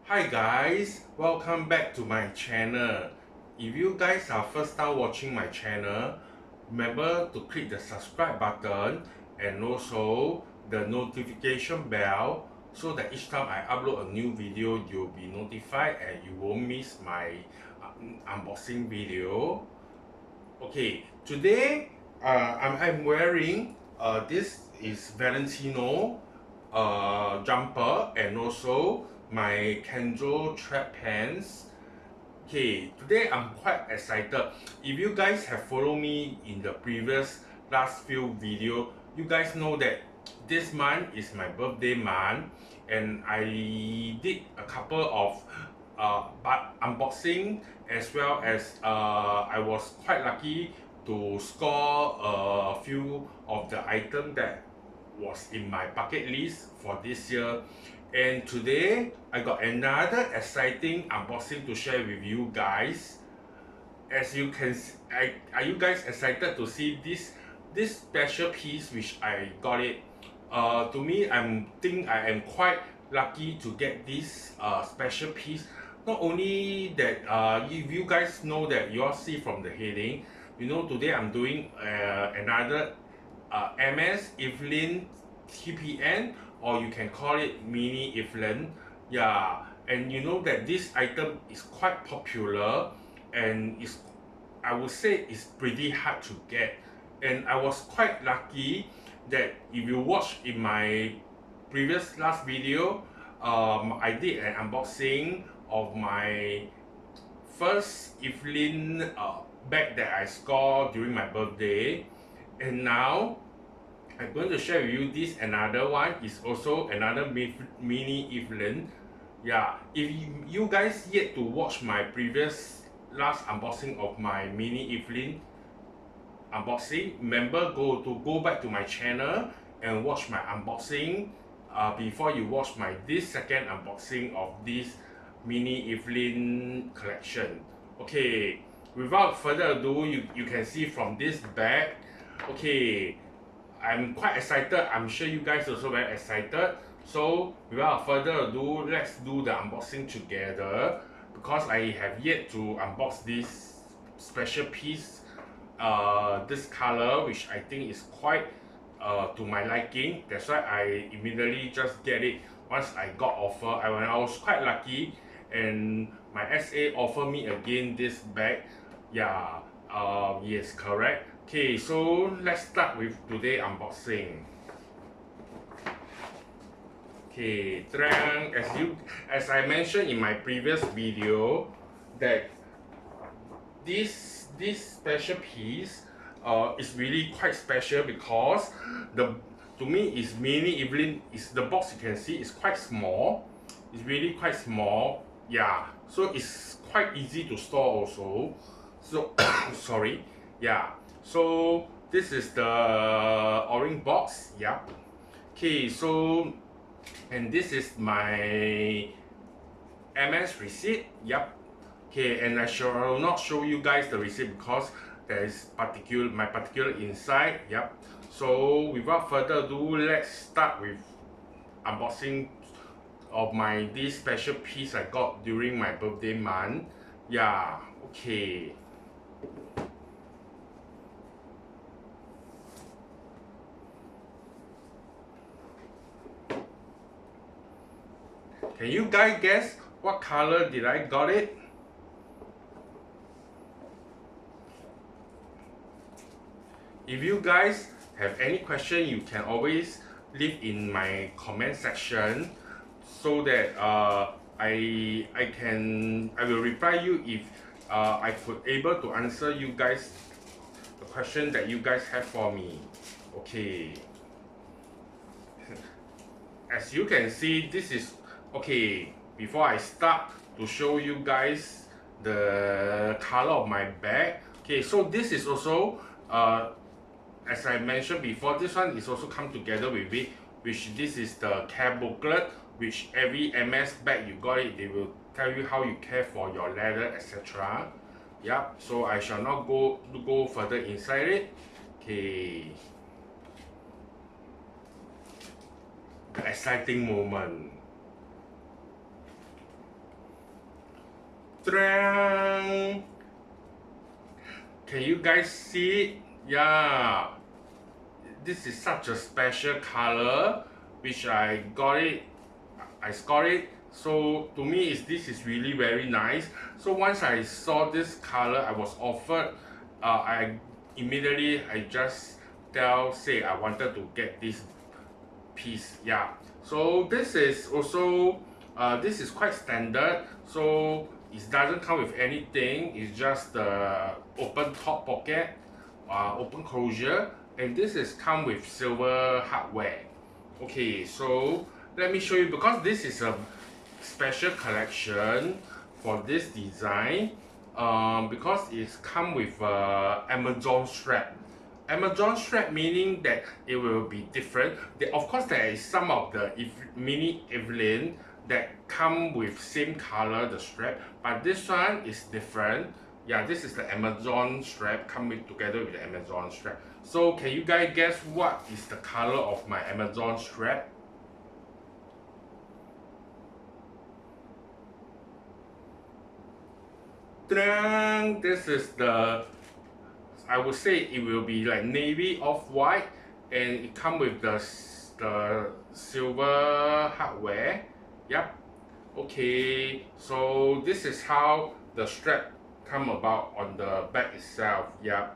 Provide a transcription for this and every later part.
Hi guys, welcome back to my channel. If you guys are first time watching my channel, remember to click the subscribe button and also the notification bell so that each time I upload a new video, you'll be notified and you won't miss my unboxing video. Okay, today I'm wearing this is Valentino jumper and also my Kenzo track pants. Okay, today I'm quite excited. If you guys have followed me in the previous last few video, you guys know that this month is my birthday month and I did a couple of unboxing as well as I was quite lucky to score a few of the items that was in my bucket list for this year. And today I got another exciting unboxing to share with you guys. As you can are you guys excited to see this special piece which I got it? To me, I am quite lucky to get this special piece. Not only that, if you guys know that you all see from the heading, you know today I'm doing another Hermes Evelyne TPM, or you can call it Mini Evelyne. Yeah, and you know that this item is quite popular and is, I would say, it's pretty hard to get. And I was quite lucky that if you watch in my previous last video, I did an unboxing of my first Evelyne bag that I scored during my birthday. And now I'm going to share with you this another one is also another mini Evelyne. Yeah, if you guys yet to watch my previous last unboxing of my mini Evelyne unboxing, remember go back to my channel and watch my unboxing before you watch my this second unboxing of this mini Evelyne collection. Okay, without further ado, you can see from this bag. Okay, I'm quite excited. I'm sure you guys also very excited. So without further ado, let's do the unboxing together because I have yet to unbox this special piece, this color, which I think is quite to my liking. That's why I immediately just get it once I got offer. I was quite lucky and my SA offered me again this bag. Yeah, yes, correct. Okay, so let's start with today unboxing. Okay, as I mentioned in my previous video, that this special piece is really quite special because to me is mini Evelyne, is the box you can see is quite small. It's really quite small. Yeah, so it's quite easy to store also. So sorry. Yeah, so this is the orange box. Yeah. Okay, so and this is my MS receipt. Yep. Okay, and I shall not show you guys the receipt because there is my particular inside. Yep. So without further ado, let's start with unboxing of this special piece I got during my birthday month. Yeah. Okay. Can you guys guess what color did I got it? If you guys have any question, you can always leave in my comment section so that I will reply you if I could able to answer you guys the question that you guys have for me. Okay. As you can see, this is okay. Before I start to show you guys the color of my bag. Okay, so this is also as I mentioned before, this one is also come together with it, which this is the care booklet, which every MS bag you got it, they will tell you how you care for your leather, etc. Yep, so I shall not go further inside it. Okay. The exciting moment. Can you guys see it? Yeah, this is such a special color, which I scored it. So to me, this is really very nice. So once I saw this color, I was offered. I immediately I just say I wanted to get this piece. Yeah. So this is also this is quite standard. So it doesn't come with anything. It's just the open top pocket, open closure, and this is come with silver hardware. Okay, so let me show you because this is a special collection for this design. Because it's come with Amazon strap. Amazon strap meaning that it will be different. Of course, there is some of the Mini Evelyne that come with same color the strap, but this one is different. Yeah, this is the Amazon strap coming together with the Amazon strap. So can you guys guess what is the color of my Amazon strap? This is the, I would say it will be like navy off-white, and it come with the silver hardware. Yep. Okay, so this is how the strap come about on the back itself. Yep.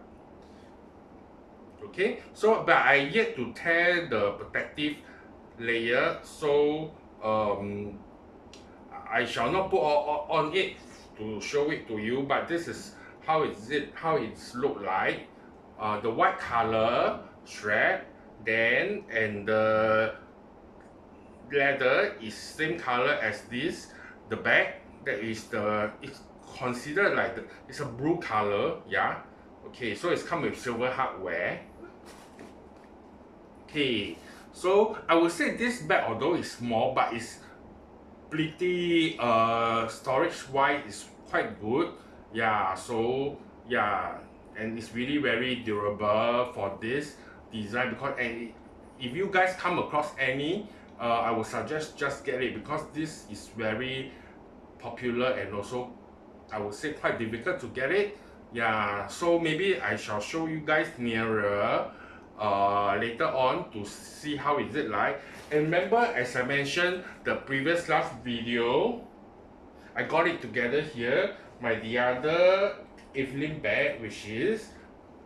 Okay, so but I yet to tear the protective layer, so I shall not put on it to show it to you, but this is how it's look like. The white color strap, then and the leather is same color as this. The back, that is it's considered like it's a blue color. Yeah. Okay, so it's come with silver hardware. Okay, so I would say this bag, although it's small, but it's pretty storage wise is quite good. Yeah, so yeah, and it's really very durable for this design, because and if you guys come across any, I would suggest just get it, because this is very popular and also I would say quite difficult to get it. Yeah, so maybe I shall show you guys nearer later on to see how is it like. And remember, as I mentioned the previous last video, I got it together here, the other Evelyne bag, which is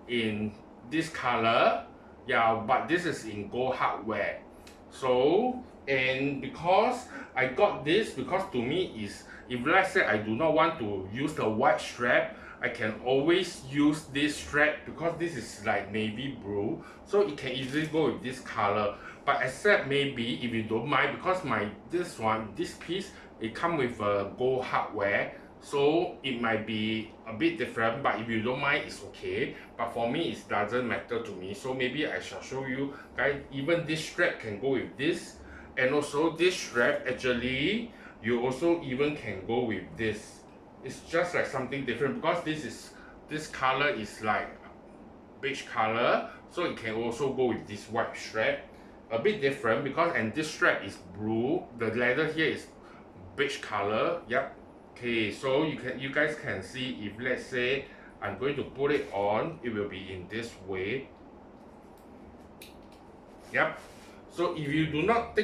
in this color. Yeah, but this is in gold hardware. So, and because I got this, because to me is, if let's say I do not want to use the white strap, I can always use this strap, because this is like navy blue, so it can easily go with this color. But except maybe if you don't mind, because this piece, it come with a gold hardware, so it might be a bit different, but if you don't mind, it's okay. But for me, it doesn't matter to me. So maybe I shall show you guys, even this strap can go with this, and also this strap actually you also even can go with this. It's just like something different, because this color is like beige color, so it can also go with this white strap. A bit different, because and this strap is blue, the leather here is beige color. Yep. Okay, so you guys can see, if let's say I'm going to put it on, it will be in this way. Yep. So if you do not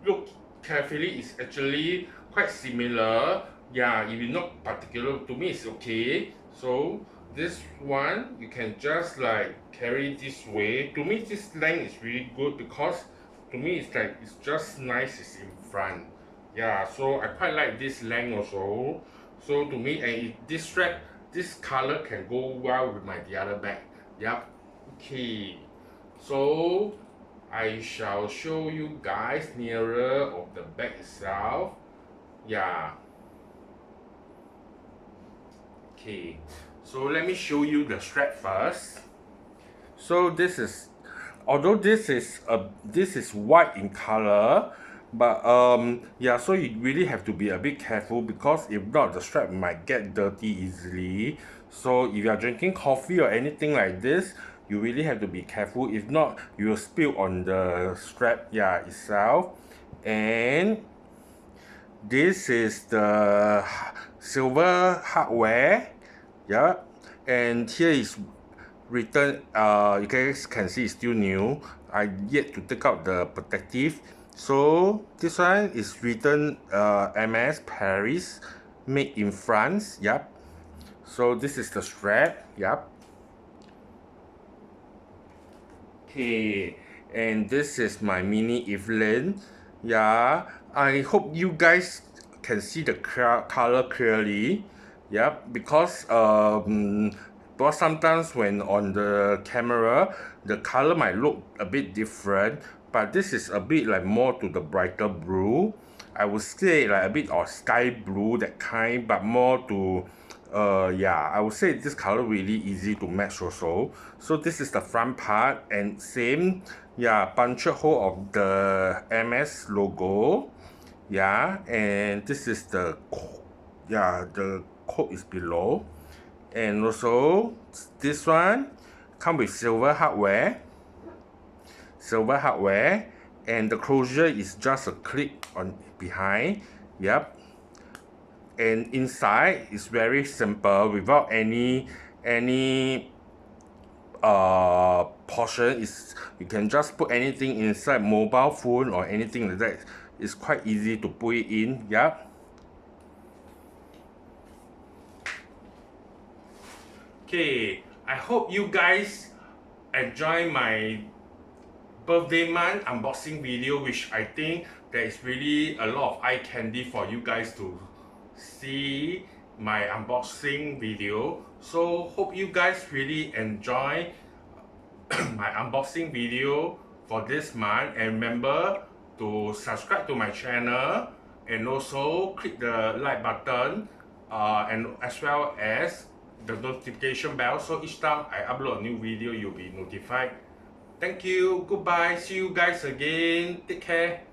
look carefully, it's actually quite similar. Yeah, if you're not particular, to me it's okay. So this one you can just like carry this way. To me this length is really good, because to me it's like it's just nice, it's in front. Yeah, so I quite like this length also. So to me, and this strap, this color can go well with the other bag. Yep. Okay, so I shall show you guys nearer of the bag itself. Yeah. Okay, so let me show you the strap first. So this is, although this is white in color, but yeah, so you really have to be a bit careful, because if not, the strap might get dirty easily. So if you are drinking coffee or anything like this, you really have to be careful. If not, you will spill on the strap, yeah, itself. And this is the silver hardware. Yeah, and here is written, you guys can see it's still new. I yet to take out the protective. So this one is written MS Paris, made in France. Yep. So this is the strap. Yep. Okay, and this is my mini Evelyne. Yeah, I hope you guys can see the color clearly. Yeah, because sometimes when on the camera, the color might look a bit different, but this is a bit like more to the brighter blue. I would say like a bit of sky blue, that kind, but more to yeah, I would say this color really easy to match also. So this is the front part, and same, yeah, puncture hole of the MS logo. Yeah, and this is the, yeah, the code is below. And also this one come with silver hardware, and the closure is just a clip on behind. Yep. And inside is very simple, without any portion. Is you can just put anything inside, mobile phone or anything like that. It's quite easy to put it in. Yeah. Okay, I hope you guys enjoy my birthday month unboxing video, which I think there is really a lot of eye candy for you guys to see my unboxing video. So hope you guys really enjoy my unboxing video for this month, and remember to subscribe to my channel and also click the like button, and as well as the notification bell, so each time I upload a new video you'll be notified. Thank you, goodbye, see you guys again, take care.